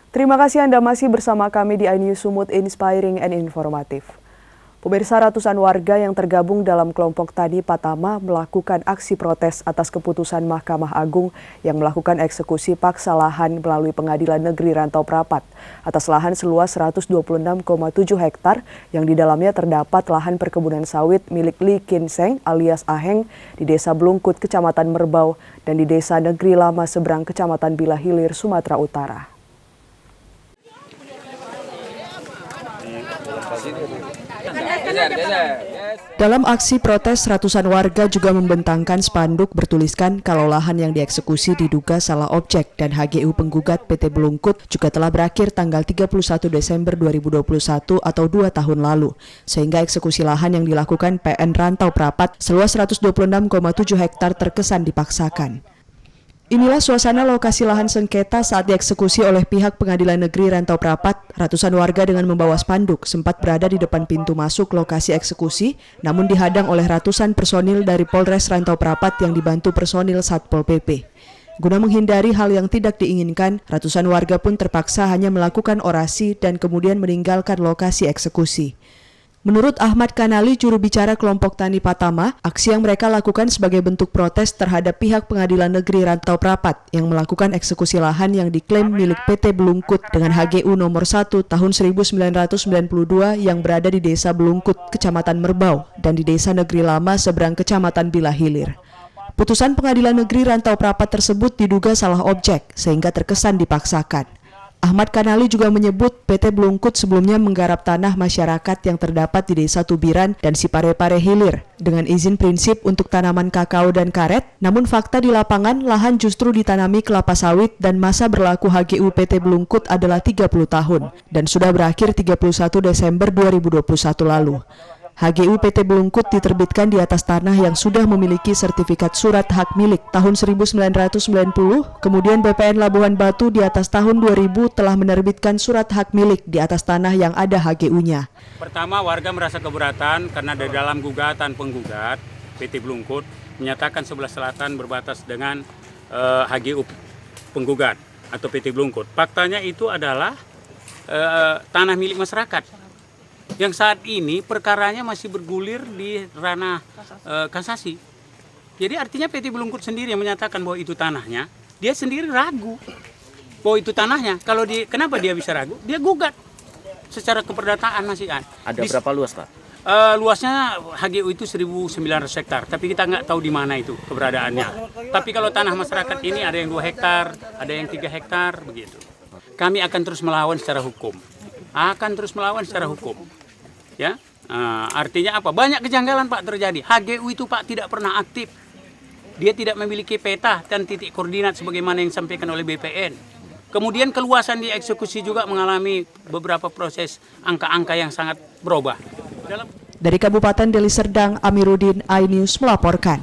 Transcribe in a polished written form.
Terima kasih Anda masih bersama kami di iNews Sumut Inspiring and Informatif. Pemirsa, ratusan warga yang tergabung dalam kelompok Tani Patama melakukan aksi protes atas keputusan Mahkamah Agung yang melakukan eksekusi paksa lahan melalui Pengadilan Negeri Rantau Prapat atas lahan seluas 126,7 hektar yang di dalamnya terdapat lahan perkebunan sawit milik Li Kin Seng alias Aheng di Desa Blungkut, Kecamatan Merbau dan di Desa Negeri Lama Seberang, Kecamatan Bila Hilir, Sumatera Utara. Dalam aksi protes, ratusan warga juga membentangkan spanduk bertuliskan kalau lahan yang dieksekusi diduga salah objek dan HGU penggugat PT Blungkut juga telah berakhir tanggal 31 Desember 2021 atau 2 tahun lalu. Sehingga eksekusi lahan yang dilakukan PN Rantau Prapat seluas 126,7 hektar terkesan dipaksakan. Inilah suasana lokasi lahan sengketa saat dieksekusi oleh pihak Pengadilan Negeri Rantau Prapat. Ratusan warga dengan membawa spanduk sempat berada di depan pintu masuk lokasi eksekusi, namun dihadang oleh ratusan personil dari Polres Rantau Prapat yang dibantu personil Satpol PP. Guna menghindari hal yang tidak diinginkan, ratusan warga pun terpaksa hanya melakukan orasi dan kemudian meninggalkan lokasi eksekusi. Menurut Ahmad Kanali, juru bicara kelompok Tani Patama, aksi yang mereka lakukan sebagai bentuk protes terhadap pihak Pengadilan Negeri Rantau Prapat yang melakukan eksekusi lahan yang diklaim milik PT Blungkut dengan HGU nomor 1 tahun 1992 yang berada di Desa Blungkut, Kecamatan Merbau, dan di Desa Negeri Lama Seberang, Kecamatan Bila Hilir. Putusan Pengadilan Negeri Rantau Prapat tersebut diduga salah objek sehingga terkesan dipaksakan. Ahmad Kanali juga menyebut PT Blungkut sebelumnya menggarap tanah masyarakat yang terdapat di Desa Tubiran dan Sipare-Pare Hilir dengan izin prinsip untuk tanaman kakao dan karet, namun fakta di lapangan lahan justru ditanami kelapa sawit dan masa berlaku HGU PT Blungkut adalah 30 tahun dan sudah berakhir 31 Desember 2021 lalu. HGU PT Blungkut diterbitkan di atas tanah yang sudah memiliki sertifikat surat hak milik tahun 1990, kemudian BPN Labuhan Batu di atas tahun 2000 telah menerbitkan surat hak milik di atas tanah yang ada HGU-nya. Pertama, warga merasa keberatan karena di dalam gugatan penggugat PT Blungkut menyatakan sebelah selatan berbatas dengan HGU penggugat atau PT Blungkut. Faktanya itu adalah tanah milik masyarakat. Yang saat ini perkaranya masih bergulir di ranah kasasi. Jadi artinya PT Blungkut sendiri yang menyatakan bahwa itu tanahnya, dia sendiri ragu bahwa itu tanahnya. Kenapa dia bisa ragu? Dia gugat secara keperdataan masih ada. Ada berapa luas, Pak? Luasnya HGU itu 1.900 hektar, tapi kita nggak tahu di mana itu keberadaannya. Tapi kalau tanah masyarakat ini ada yang 2 hektar, ada yang 3 hektar, begitu. Kami akan terus melawan secara hukum. Ya, artinya apa? Banyak kejanggalan Pak terjadi. HGU itu Pak tidak pernah aktif. Dia tidak memiliki peta dan titik koordinat sebagaimana yang disampaikan oleh BPN. Kemudian keluasan di eksekusi juga mengalami beberapa proses angka-angka yang sangat berubah. Dari Kabupaten Deli Serdang, Amiruddin, iNews melaporkan.